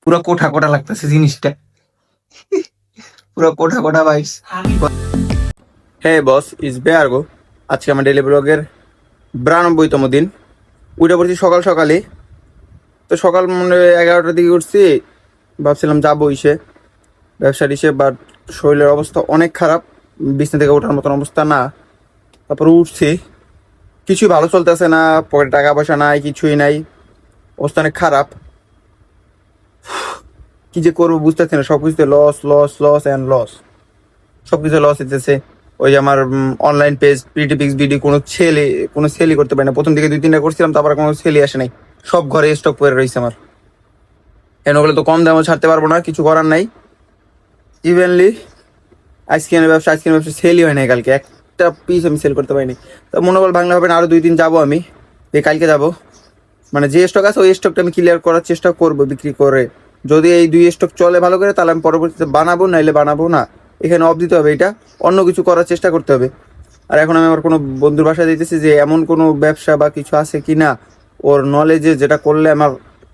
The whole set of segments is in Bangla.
পুরো কোঠা কোঠা লাগতেছে জিনিসটা, পুরো কোঠা কোঠা ভাইস। হ্যাঁ বস, ইজ বেয়ারগো। আজকে আমার ডেলি ব্লগের 92তম দিন। উঠে পড়ছি সকাল সকালে। তো সকাল মানে 11টার দিকে উঠছি, ভাবছিলাম যাবো ইসে ব্যবসার ইসে, বাট শরীরের অবস্থা অনেক খারাপ, বিছনা থেকে ওঠার মতন অবস্থা না। তারপরে উঠছি, কিছুই ভালো চলতেছে না, পকেটে টাকা পয়সা নাই, কিছুই নাই, অবস্থা অনেক খারাপ। কি যে করবো বুঝতেছি না, সবকিছুতে loss loss loss and loss, সবকিছু লস হইতেছে। ওই যে আমার অনলাইন পেজ প্রিটিপিক্স বিডি কোনো সেলই করতে পারি না। প্রথম দিকে 2-3টা করছিলাম, তারপর কোনো সেলই আসে নাই, সব ঘরে স্টক পড়ে রয়েছে আমার। কেন ওগুলো তো কম দামও ছাড়তে পারবো না, কিছু করার নাই। ইভেনলি আইসক্রিমের ব্যবসা সেলই হয় নাই, কালকে একটা পিস আমি সেল করতে পারিনি। তো মনোবল ভাঙলে হবে না, আরো 2 দিন যাবো আমি, কালকে যাবো। মানে যে স্টক আছে ওই স্টকটা আমি ক্লিয়ার করার চেষ্টা করবো বিক্রি করে। যদি এই 2 স্টক চলে ভালো করে, তাহলে আমি পরবর্তীতে বানাবো, নাইলে বানাবো না। এখানে অফ দিতে হবে, এটা অন্য কিছু করার চেষ্টা করতে হবে। আর এখন আমি আমার কোনো বন্ধুর বাসায় দিতেছি যে এমন কোনো ব্যবসা বা কিছু আছে কি না, ওর নলেজে, যেটা করলে আমার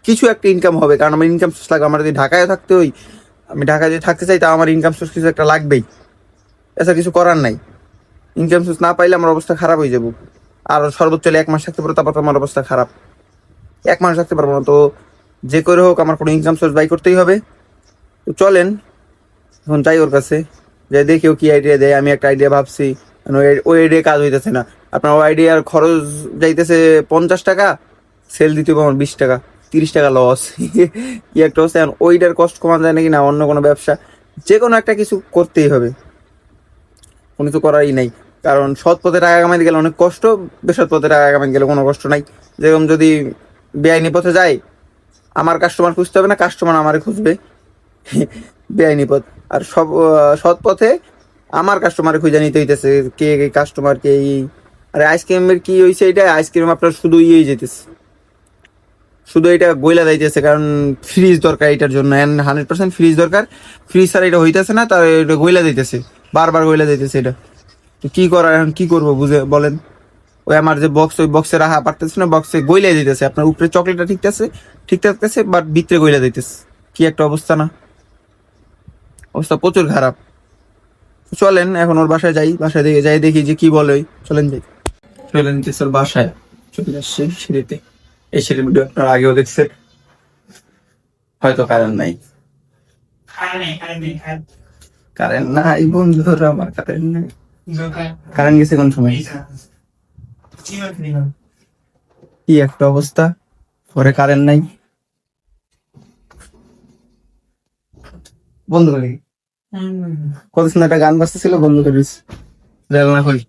কিছু একটা ইনকাম হবে। কারণ আমার ইনকাম সোর্স লাগবে। আমার যদি ঢাকায় থাকতে হই, আমি ঢাকায় যদি থাকতে চাই, তা আমার ইনকাম সোর্স কিছু একটা লাগবেই, এছাড়া কিছু করার নাই। ইনকাম সোর্স না পাইলে আমার অবস্থা খারাপ হয়ে যাবো। আর সর্বোচ্চ 1 মাস থাকতে পারবো, তারপর তো আমার অবস্থা খারাপ। 1 মাস থাকতে পারবো না। তো যে করে হোক আমার কোনো ইনকাম সোর্স বাই করতেই হবে। তো চলেন এখন যাই ওর কাছে, যাই দেখি ও কি আইডিয়া দেয়। আমি একটা আইডিয়া ভাবছি, ওই আইডিয়া কাজ হইতেছে না। আপনার ওই আইডিয়ার খরচ যাইতেছে 50 টাকা, সেল দিতে হবে আমার 20 টাকা, 30 টাকা লস। কি একটা অবস্থা। এখন ওইটার কষ্ট কমানো যায় নাকি না, অন্য কোনো ব্যবসা, যে কোনো একটা কিছু করতেই হবে, কোনো কিছু করারই নাই। কারণ সৎ পথে টাকা কামাইতে গেলে অনেক কষ্ট, বেসৎ পথে টাকা কামাইতে গেলে কোনো কষ্ট নাই। যেরকম যদি বেআইনি পথে যায়, আমার কাস্টমার খুঁজতে হবে না, কাস্টমার আমারে খুঁজবে। বেআইনি পথ। আর সৎ পথে আমার কাস্টমার খুঁজে নিতে হইতেছে, কে কাস্টমার কে। আরে আইসক্রিমের কি হয়েছে, এটা আইসক্রিম আপনার শুধু ইয়েই যেতেছে, শুধু এটা গইলা যাইতেছে। কারণ ফ্রিজ দরকার এটার জন্য, 100% ফ্রিজ দরকার। ফ্রিজ ছাড়া এটা হইতেছে না, তার এটা গইলা যাইতেছে, বারবার গইলা যাইতেছে এটা। তো কি করার, এখন কি করবো বুঝে বলেন। ওই আমার যে বক্স, ওই বক্সে রাখা পারতেছে না, বক্সে গইলা দিতেছে। আপনার উপরে চকলেটটা ঠিক থাকতেছে, বাট ভিতরে গইলা দিতেছে। কি একটা অবস্থা না, অবস্থা প্রচুর খারাপ। চলেন এখন ওর বাসায় যাই, বাসায় দিকে যাই, দেখি যে কি বলে। চলেন যাই, চলেন ওর বাসায়। চলে আসছে সিঁড়িতে। এই সিঁড়ির ভিডিও আপনারা আগেও দেখছেন, হয়তো কারেন্ট নাই। কারেন্ট নাই বন্ধুরা, আমার কারেন্ট নাই। কারেন্ট গেছে কোন সময়, কি একটা অবস্থা। পরে কারেন্ট নাই, বন্ধ করে কত সুন্দর একটা গান বাজতেছিল, বন্ধ করে দিস। না করি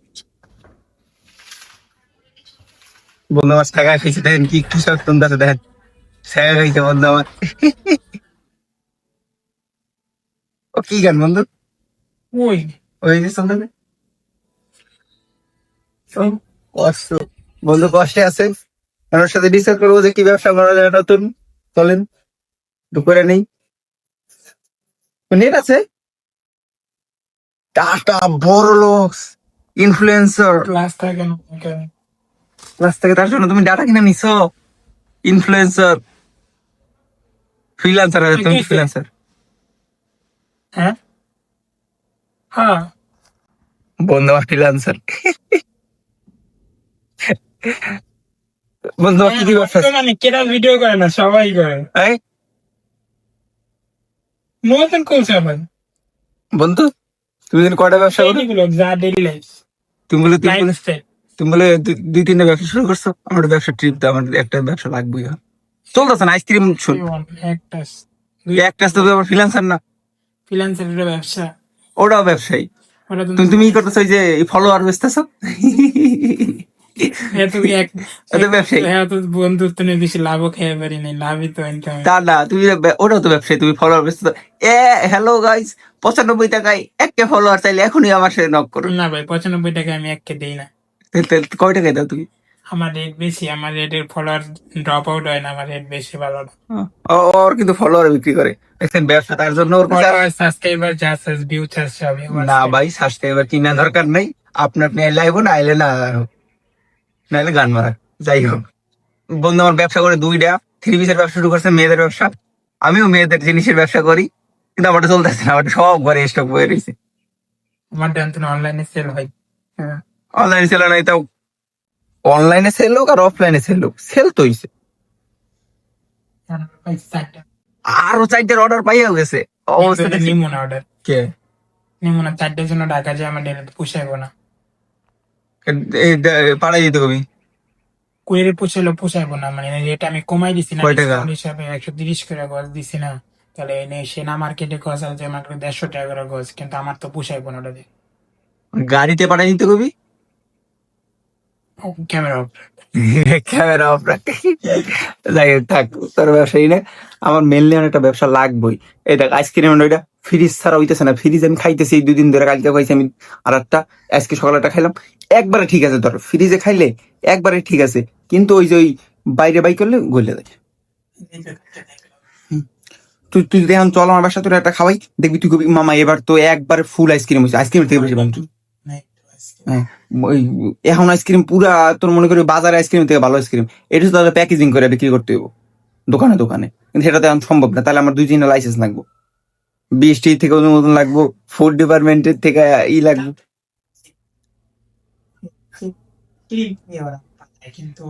বন্ধু আমার ছাগা খাইছে, দেখেন কি কৃষক তুমি আছে, দেখেন ছাগা খাইছে বন্ধু আমার। ও কি গান বন্ধু, ওই ওই যে শুনতে কষ্ট, বন্ধু কষ্টে আছে। ওর সাথে ডিসকাস করবো যে কি ব্যবসা করা যায় নতুন। চলেন দুপুরে নেই, নেট আছে। টাটা বড় লোক ইনফ্লুয়েন্সার ক্লাস থেকে, তার জন্য তুমি ডাটা কিনে নিছো। ইনফ্লুয়েন্সার, ফ্রিল্যান্সার, তুমি ফ্রিল্যান্সার। হ্যাঁ হ্যাঁ বন্ধু আমার ফ্রিল্যান্সার। বন্ধু আমার কি কি ব্যবসা, মানে কেটা ভিডিও করে না, সবাই করে। নতুন করছে আবার বন্ধু, তুমি দিন কয়টা ব্যবসা করো? যা ডেইলি লাইফ। তুমি বলে 2-3টা ব্যবসা শুরু করছো। আমার ব্যবসা ট্রিপ দাও, আমার একটা ব্যবসা লাগবেই। চলতেছে না আইসক্রিম, একটা তো আমার ফ্রিল্যান্সার না, ফ্রিল্যান্সারের ব্যবসা, ওটাও ব্যবসায়ী। তুমি কি করতেছো, ওই যে ফলোয়ার বেচতেছো। বন্ধুত্ব নিয়ে বেশি লাভও খেয়ে পারি নাই, লাভই তো ইনকাম। তা না, তুমি ওটাও তো ব্যবসায়ী, তুমি ফলোয়ার বেচতেছো। হ্যালো গাইস, 95 টাকায় 1K ফলোয়ার চাইলে এখনই আমার সাথে নক করো। না ভাই, 95 টাকায় আমি 1K দেই না। কয় টাকায় দাও তুমি? আমার রেট বেশি, আমার রেটের ফলোয়ার ড্রপ আউট হয় না, আমার রেট বেশি ভালো না। ওর কিন্তু ফলোয়ার বিক্রি করে, দেখছেন ব্যবসা, তার জন্য ওর সাবস্ক্রাইবার ভিউ সবই। না ভাই, সাবস্ক্রাইবার কিনা দরকার নাই। আপনি লাইভ না আইলে না, নাইলে গান মারা। যাই হোক বন্ধু, আমার ব্যবসা করে 2টা 3 পিসের ব্যবসা শুরু করছে, মেয়েদের ব্যবসা। আমিও মেয়েদের জিনিসের ব্যবসা করি, কিন্তু আমারটা চলতেছে না, আমারটা সব ঘরে স্টক বয়ে রয়েছে। আমার জানতো না অনলাইনে সেল হয়। অনলাইনে সেল নাই, তাও অনলাইনে সেল হোক আর অফলাইনে সেল হোক, সেল তো হইছে। আরো 4টার অর্ডার পাইয়া গেছে। অবস্থা নিমো না অর্ডার, কে নিমো না, 4টার জন্য ঢাকা যায় আমার ডেলিতে পুষাইবো না। পাঠাই দিতে কবি। কুয়েরে পুষাইবো না, মানে এটা আমি কমাই দিছি না কয় টাকা? ডিসকাউন্ট হিসাবে 130 করে গজ দিছি না। তাহলে এনে সেনা মার্কেটে গজ আছে মাত্র 150 টাকা করে গজ, কিন্তু আমার তো পুষাইবো না ওটা দিয়ে। গাড়িতে পাঠাই দিতে কবি। ক্যামেরা ক্যামেরা অফ রাখতে। যাই হোক, থাক, তোর ব্যবসায়ী না, আমার মেনলি একটা ব্যবসা লাগবেই। এই দেখ আইসক্রিম, ওইটা ফ্রিজ ছাড়া হইতেছে না। ফ্রিজ আমি খাইতেছি এই 2 দিন ধরে, কালকে খাইছি আমি আর একটা, আজকে সকালে একটা খাইলাম। একবারে ঠিক আছে, ধর ফ্রিজে খাইলে একবারে ঠিক আছে, কিন্তু ওই যে ওই বাইরে বাই করলে গলে যায়। তুই তুই যদি এখন চল আমার বাসা, তোর একটা খাওয়াই, দেখবি তুই কবি মামা এবার তো একবারে ফুল আইসক্রিম হয়েছে, আইসক্রিমের থেকে বেশি ভালো। হ্যাঁ, ওই এখন আইসক্রিম পুরা তোর মনে করি বাজারে আইসক্রিম থেকে ভালো আইসক্রিম। এটা তো তাহলে প্যাকেজিং করে বিক্রি করতে হইব দোকানে দোকানে, কিন্তু সেটা তো এখন সম্ভব না। তাহলে আমার 2-3টা লাইসেন্স লাগবো, বিএসটি থেকে অনুমোদন লাগবো, ফুড ডিপার্টমেন্টের থেকে লাগবে। কিন্তু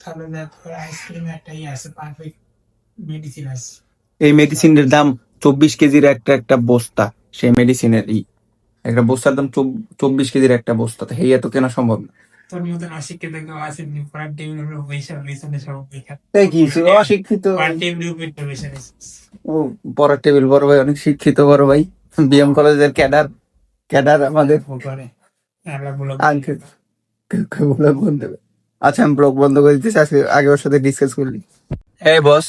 তাহলে দেখো আইসক্রিমে একটা আছে, পারফেক্ট মেডিসিন আছে। এই মেডিসিনের দাম 24 কেজির একটা একটা বস্তা। সেই মেডিসিনের একটা বস্তার দাম 24 কেজির একটা বস্তা, তো হেয়া তো কেনা সম্ভব না। তোর মতন অশিক্ষিত কেউ আছে পড়ার টেবিলের উপর পয়সা পিছনে সব বেকার। তাই কি অশিক্ষিত? পড়ার টেবিলের উপর পয়সা ও পড়ার টেবিল, বড় ভাই অনেক শিক্ষিত, বড় ভাই বিএম কলেজের ক্যাডার, ক্যাডার আমাদের করে আঙ্কেল ব্লগ বন্ধ করে। আচ্ছা আমি ব্লগ বন্ধ করে দিতেছি, আজকে আগে ওর সাথে ডিসকাস করলি। এই বস,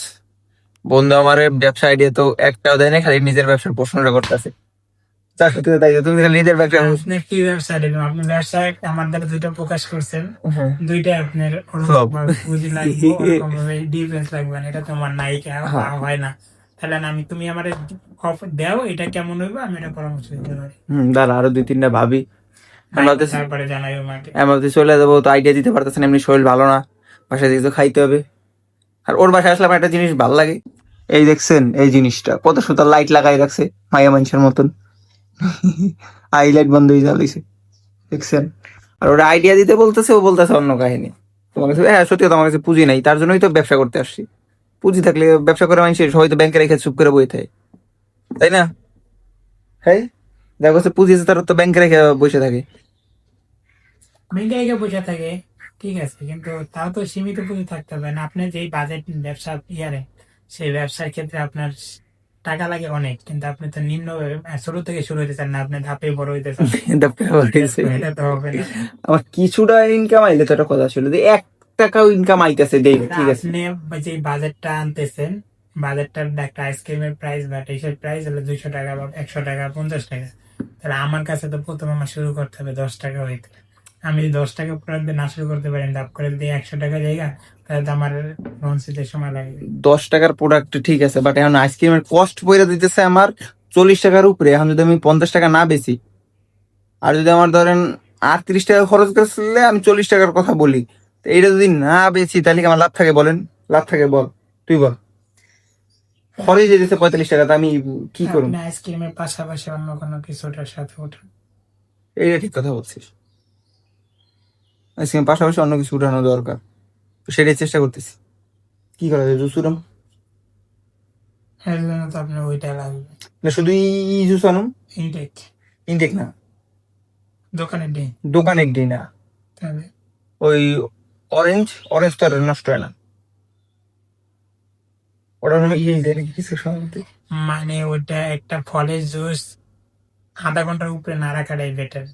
বন্ধু আমার ব্যবসা আইডিয়া তো একটাও দেয় না, খালি নিজের ব্যবসার প্রশ্নটা করতেছে। তার সাথে তাই তুমি খালি নিজের ব্যবসা। আপনি কি ব্যবসা দিবেন? আপনি ব্যবসায় আমার দ্বারা 2টা প্রকাশ করছেন, হ্যাঁ। 2টা আপনার Flop. পুঁজি লাগবে, ওরকম ভাবে ডিফেন্স লাগবে না, এটা তোমার নায়িকা হ্যাঁ। হয় না। তাহলে না আমি, তুমি আমার অফার দাও, এটা কেমন হইবে আমি এটা পরামর্শ দিতে পারি। দাঁড়া আরো 2-3টা ভাবি, তারপরে জানাইও আমাকে। এমনিতে চলে যাবো তো, আইডিয়া দিতে পারতেছেন, এমনি শরীর ভালো না, বাসায় থেকে তো খাইতে হবে। আর ওর বাসায় আসলে আমার একটা জিনিস ভালো লাগে, এই দেখছেন এই জিনিসটা কত সুন্দর লাইট লাগাই রাখছে মায়া মানুষের মতন। হাইলাইট বন্ধ হয়ে জ্বালাইছে, দেখছেন? আর ওরা আইডিয়া দিতে বলতেছে, ও বলতেছে অন্য কাহিনী। তোমার কাছে হ্যাঁ সত্যি কথা, আমার কাছে পুঁজি নাই, তার জন্যই তো ব্যবসা করতে আসছি। পুঁজি থাকলে ব্যবসা করে মানুষের সবাই তো ব্যাংকে রেখে চুপ করে বই থাকে, তাই না? হ্যাঁ, যার কাছে পুঁজি আছে তারা তো ব্যাংকে রেখে বসে থাকে। ব্যাংকে পয়সা থাকে ঠিক আছে, কিন্তু তাও তো সীমিত পুঁজি থাকতে হবে না। আপনি যেই বাজেট ব্যবসা ইয়ারে, সেই ব্যবসার ক্ষেত্রে আপনার টাকা লাগে অনেক, কিন্তু আপনি তো নিম্ন শুরু থেকে শুরু হইতে চান না, আপনি ধাপে বড় হইতে চান। এটা তো হবে না। আমার কিছুটা ইনকাম আইলে তো একটা কথা ছিল যে 1 টাকাও ইনকাম আইতেছে ডেইলি, ঠিক আছে? আপনি যে বাজেটটা আনতেছেন, বাজেটটার একটা আইসক্রিমের প্রাইস বা টিসের প্রাইস হলো 200 টাকা বা 100 টাকা 50 টাকা। তাহলে আমার কাছে তো প্রথমে আমার শুরু করতে হবে 10 টাকা হইতে। আমি যদি 10 টাকা প্রোডাক্ট না শুরু করতে পারি, লাভ করে যদি 100 টাকা জায়গা, তাহলে তো আমার পৌঁছতে সময় লাগবে। 10 টাকার প্রোডাক্ট ঠিক আছে, বাট এখন আইসক্রিমের কস্ট পড়ে দিতেছে আমার 40 টাকার উপরে। এখন যদি আমি 50 টাকা না বেশি, আর যদি আমার ধরেন 38 টাকা খরচ করলে আমি 40 টাকার কথা বলি, তো এইটা যদি না বেশি তাহলে কি আমার লাভ থাকে বলেন? লাভ থাকে বল, তুই বল। খরচ যেতেছে 45 টাকা, তো আমি কি করব? আইসক্রিমের পাশাপাশি অন্য কোনো কিছুটার সাথে ওঠা, এইটা ঠিক কথা বলছিস, আইসক্রিমের পাশাপাশি অন্য কিছু উঠানো দরকার, তো সেটাই চেষ্টা করতেছি। কি করা যায় জুস উঠাম এর জন্য তো আপনার ওইটা লাগবে না, শুধু জুস আনুম, ইনটেক, ইনটেক না, দোকানের ডে। দোকানে দিই না, তাহলে ওই অরেঞ্জ অরেঞ্জ তো আর নষ্ট হয় না, ওটার নামে ইয়ে দেয় নাকি কিছু সম্বন্ধে। মানে ওইটা একটা ফলের জুস আধা ঘন্টার উপরে না রাখাটাই বেটার।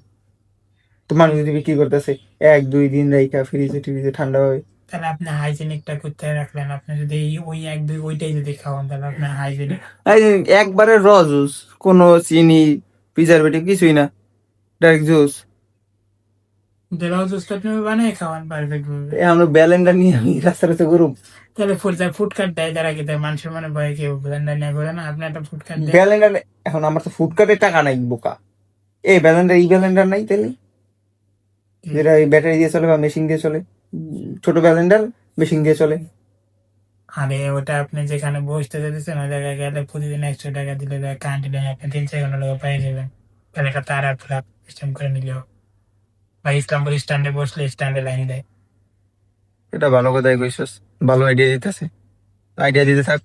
তো মানুষ যদি বিক্রি করতেছে 1-2 দিন রাইখা ফ্রিজে টিভিজে ঠান্ডা হয়, তাহলে আপনি হাইজেনিকটা কোথায় রাখলেন? আপনি যদি ওই 1-2 ওইটাই যদি খাওয়ান, তাহলে আপনার হাইজেনিক। এই যে একবারে র জুস, কোনো চিনি প্রিজারভেটিভ কিছুই না, ডাইরেক্ট জুস। র জুসটা আপনি বানিয়ে খাওয়ান পারফেক্ট ভাবে। আমরা ব্যালেন্ডার নিয়ে আমি রাস্তা রাস্তা করুম, তাহলে ফুডকার্ট দেয় যারা, কি দেয় মানুষের মানে ভয়ে কেউ ব্লেন্ডার নিয়ে করে না, আপনি একটা ফুডকার্ট দেয়। ব্যালেন্ডার এখন আমার তো ফুডকার্টের টাকা নাই বোকা। এই ব্যালেন্ডার ব্যালেন্ডার নাই তাহলে, যেটা এই ব্যাটারি দিয়ে চলে বা মেশিন দিয়ে চলে, ছোট ব্যালেন্ডার মেশিন দিয়ে চলে। আরে ওটা আপনি যেখানে বসতে যেতেছেন ওই জায়গায় গেলে প্রতিদিন 100 টাকা দিলে কান্টিনিউ আপনি 3 সেকেন্ড লোক পেয়ে যাবেন। তাহলে একটা তার আর ফ্ল্যাপ সিস্টেম করে নিলেও, বা ইসলামপুর স্ট্যান্ডে বসলে স্ট্যান্ডে লাইন দেয়। এটা ভালো কথাই কইছস, ভালো আইডিয়া দিতেছে, আইডিয়া দিতে থাক।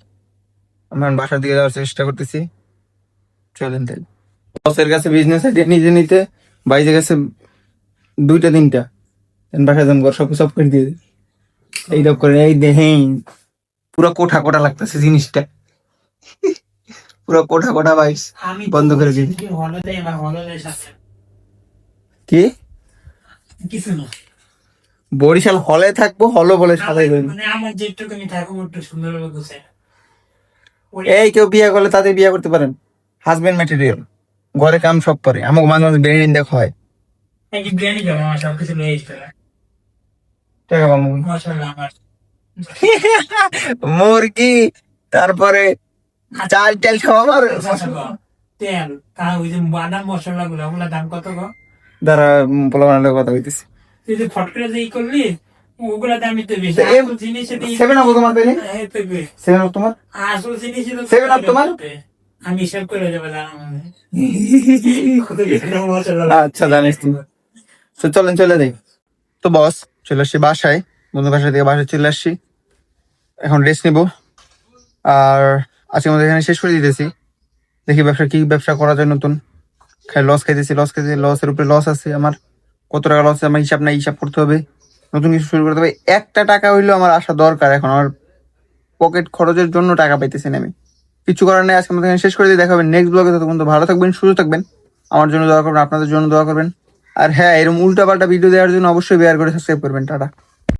আমার বাসার দিকে যাওয়ার চেষ্টা করতেছি। চলেন তাই, বসের কাছে বিজনেস আইডিয়া নিজে নিতে, বাইরের কাছে 2টা 3টা, বাসায় যান ঘর সব করে দিয়ে দিই। এইরকম করে এই দেখেন পুরো কোঠা কোঠা লাগতেছে জিনিসটা, পুরো কোঠা কোঠা বাইস আমি বন্ধ করে দিবি। হলদে বা হলদে সাথে কি কিছু না, বরিশাল হলে থাকবো, হলো বলে সাজাই দেবেন। মানে আমার যেটুকুনি থাকুক একটু সুন্দর ভাবে গুছায়। এই কেউ বিয়ে করলে তাদের বিয়ে করতে পারেন, হাজবেন্ড ম্যাটেরিয়াল, ঘরে কাম সব করে। আমাকে মাঝে মাঝে ব্রেন দেখ হয় এই যে বিরিয়ানি খাবো, আমার সবকিছু লয়ে আসতে হবে। টাকা পাবো। মশলা আমার মুরগি, তারপরে চাল টাল সব আমার। তেল, ওই যে বাদাম মশলা গুলো, ওগুলা দাম কত গো? দাঁড়া, পোলা বানানোর কথা হইতেছি। তুই যে ফট করে যে ই করলি, ওগুলা দামই তো বেশি। তো এম- আসল জিনিসে তো 7 up তোমার পেলে? এই তো বে। 7 up তোমার? আসল জিনিসে তো 7 up তোমার? আমি হিসাব করে দেবো জানা কত বেশি মশলা আচ্ছা জানিস তুমি। তো চলেন চলে যাই। তো বস চলে আসছি বাসায়, বন্ধু বাসা থেকে বাসায় চলে আসছি, এখন রেস্ট নিব। আর আজকে আমাদের এখানে শেষ করে দিতেছি। দেখি ব্যবসা কি ব্যবসা করা যায় নতুন। খাই লস খাইতেছি, লসের উপরে লস আছে আমার। কত টাকা লস আছে আমার হিসাব নাই, হিসাব করতে হবে, নতুন কিছু শুরু করতে হবে। একটা টাকা হইলেও আমার আসা দরকার এখন, আমার পকেট খরচের জন্য টাকা পাইতেছি না আমি। কিছু করার নেই, আজকে আমাদের এখানে শেষ করে দিয়ে দেখা হবে নেক্সট ব্লগে। ততক্ষণ তো ভালো থাকবেন, সুস্থ থাকবেন, আমার জন্য দোয়া করবেন, আপনাদের জন্য দোয়া করবেন। আর হ্যাঁ, এরকম উল্টা পাল্টা ভিডিও দেওয়ার জন্য অবশ্যই বেয়ার করে সাবস্ক্রাইব করবেন। টাটা।